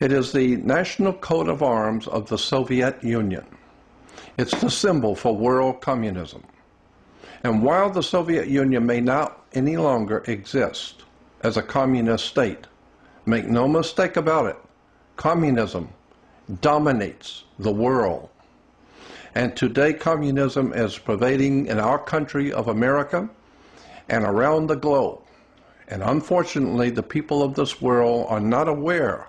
It is the national coat of arms of the Soviet Union. It's the symbol for world communism. And while the Soviet Union may not any longer exist as a communist state, make no mistake about it, communism dominates the world. And today communism is pervading in our country of America and around the globe. And unfortunately, the people of this world are not aware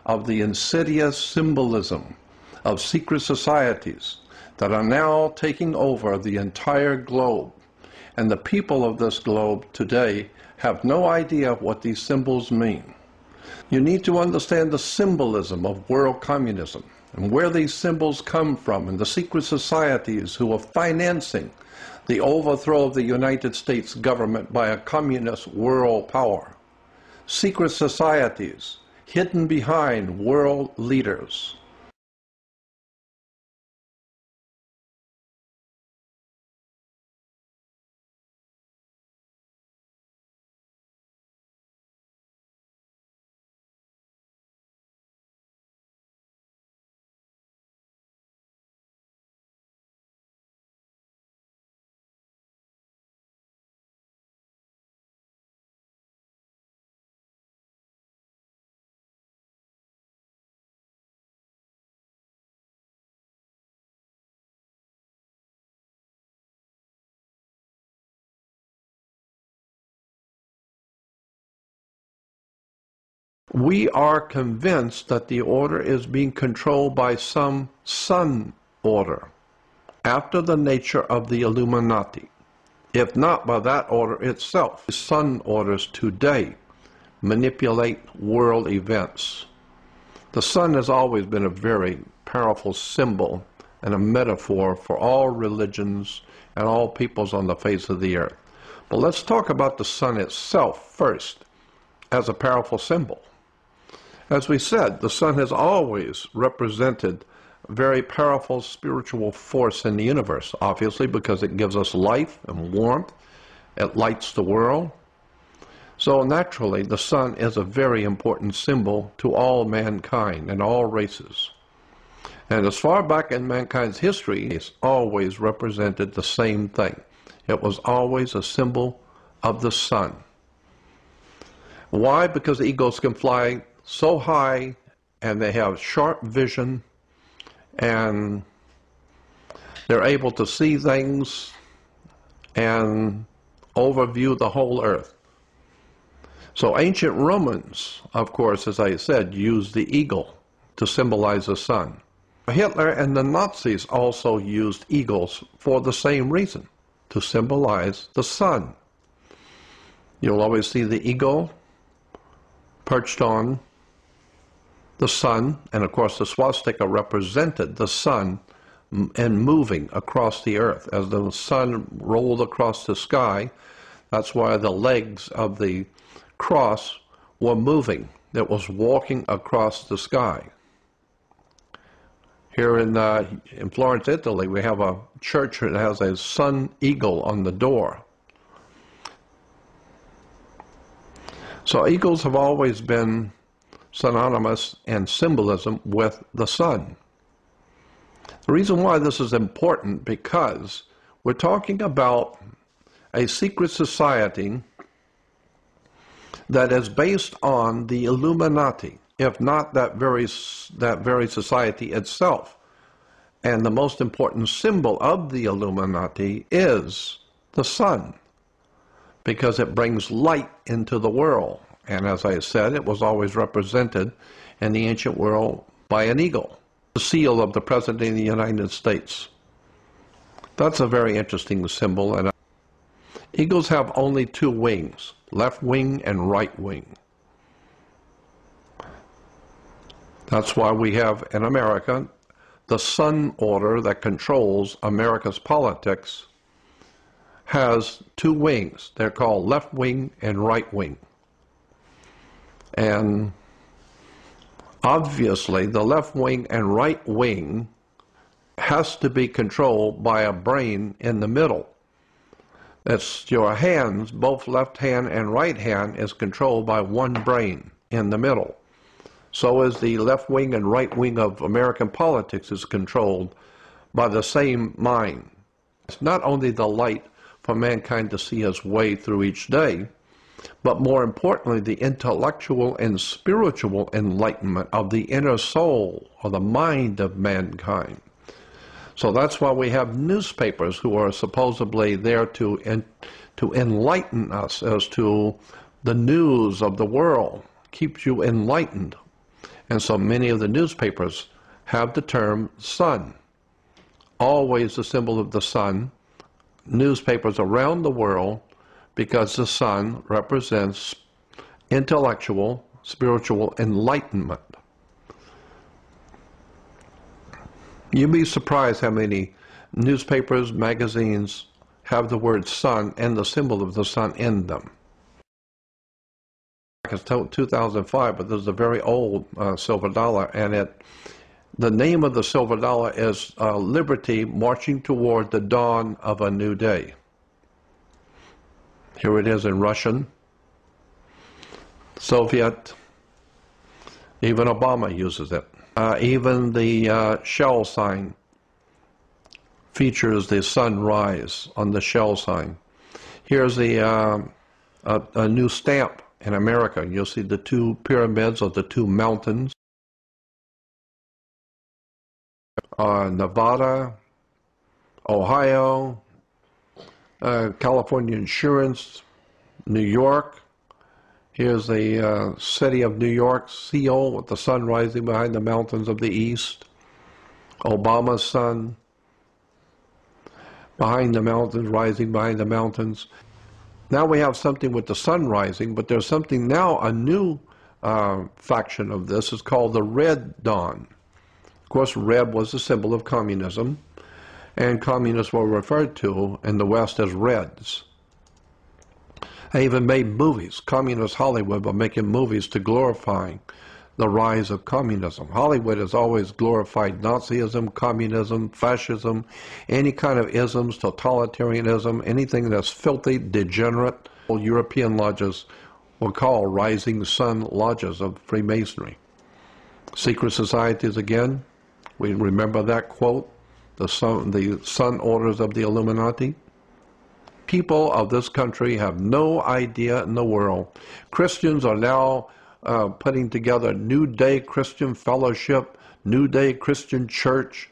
of the insidious symbolism of secret societies that are now taking over the entire globe. And the people of this globe today have no idea what these symbols mean. You need to understand the symbolism of world communism and where these symbols come from, and the secret societies who are financing the overthrow of the United States government by a communist world power. Secret societies hidden behind world leaders. We are convinced that the order is being controlled by some sun order, after the nature of the Illuminati, if not by that order itself. Sun orders today manipulate world events. The sun has always been a very powerful symbol and a metaphor for all religions and all peoples on the face of the earth. But let's talk about the sun itself first as a powerful symbol. As we said, the sun has always represented a very powerful spiritual force in the universe, obviously because it gives us life and warmth. It lights the world. So naturally, the sun is a very important symbol to all mankind and all races. And as far back in mankind's history, it's always represented the same thing. It was always a symbol of the sun. Why? Because eagles can fly so high, and they have sharp vision, and they're able to see things and overview the whole earth. So ancient Romans, of course, as I said, used the eagle to symbolize the sun. Hitler and the Nazis also used eagles for the same reason, to symbolize the sun. You'll always see the eagle perched on the sun, and of course the swastika represented the sun and moving across the earth. As the sun rolled across the sky, that's why the legs of the cross were moving. It was walking across the sky. Here in Florence, Italy, we have a church that has a sun eagle on the door. So eagles have always been synonymous in symbolism with the sun. The reason why this is important, because we're talking about a secret society that is based on the Illuminati, if not that very society itself. And the most important symbol of the Illuminati is the sun, because it brings light into the world. And as I said, it was always represented in the ancient world by an eagle, the seal of the President of the United States. That's a very interesting symbol. And eagles have only two wings, left wing and right wing. That's why we have in America the sun order that controls America's politics has two wings. They're called left wing and right wing. And obviously the left wing and right wing has to be controlled by a brain in the middle. That's your hands, both left hand and right hand, is controlled by one brain in the middle. So is the left wing and right wing of American politics is controlled by the same mind. It's not only the light for mankind to see his way through each day, but more importantly, the intellectual and spiritual enlightenment of the inner soul or the mind of mankind. So that's why we have newspapers who are supposedly there to enlighten us as to the news of the world, keeps you enlightened. And so many of the newspapers have the term sun, always the symbol of the sun. Newspapers around the world, because the sun represents intellectual, spiritual enlightenment. You'd be surprised how many newspapers, magazines have the word sun and the symbol of the sun in them. It's 2005, but there's a very old silver dollar, and the name of the silver dollar is Liberty Marching Toward the Dawn of a New Day. Here it is in Russian, Soviet, even Obama uses it. Even the shell sign features the sunrise on the shell sign. Here's a new stamp in America. You'll see the two pyramids or the two mountains. Nevada, Ohio, California Insurance, New York. Here's the city of New York seal with the sun rising behind the mountains of the east. Obama's sun behind the mountains, rising behind the mountains. Now we have something with the sun rising, but there's something now, a new faction of this is called the Red Dawn. Of course, red was a symbol of communism, and communists were referred to in the West as Reds. They even made movies. Communist Hollywood were making movies to glorify the rise of communism. Hollywood has always glorified Nazism, communism, fascism, any kind of isms, totalitarianism, anything that's filthy, degenerate. European lodges were called Rising Sun Lodges of Freemasonry. Secret societies, again, we remember that quote, the sun orders of the Illuminati. People of this country have no idea in the world. Christians are now putting together New Day Christian Fellowship, New Day Christian Church,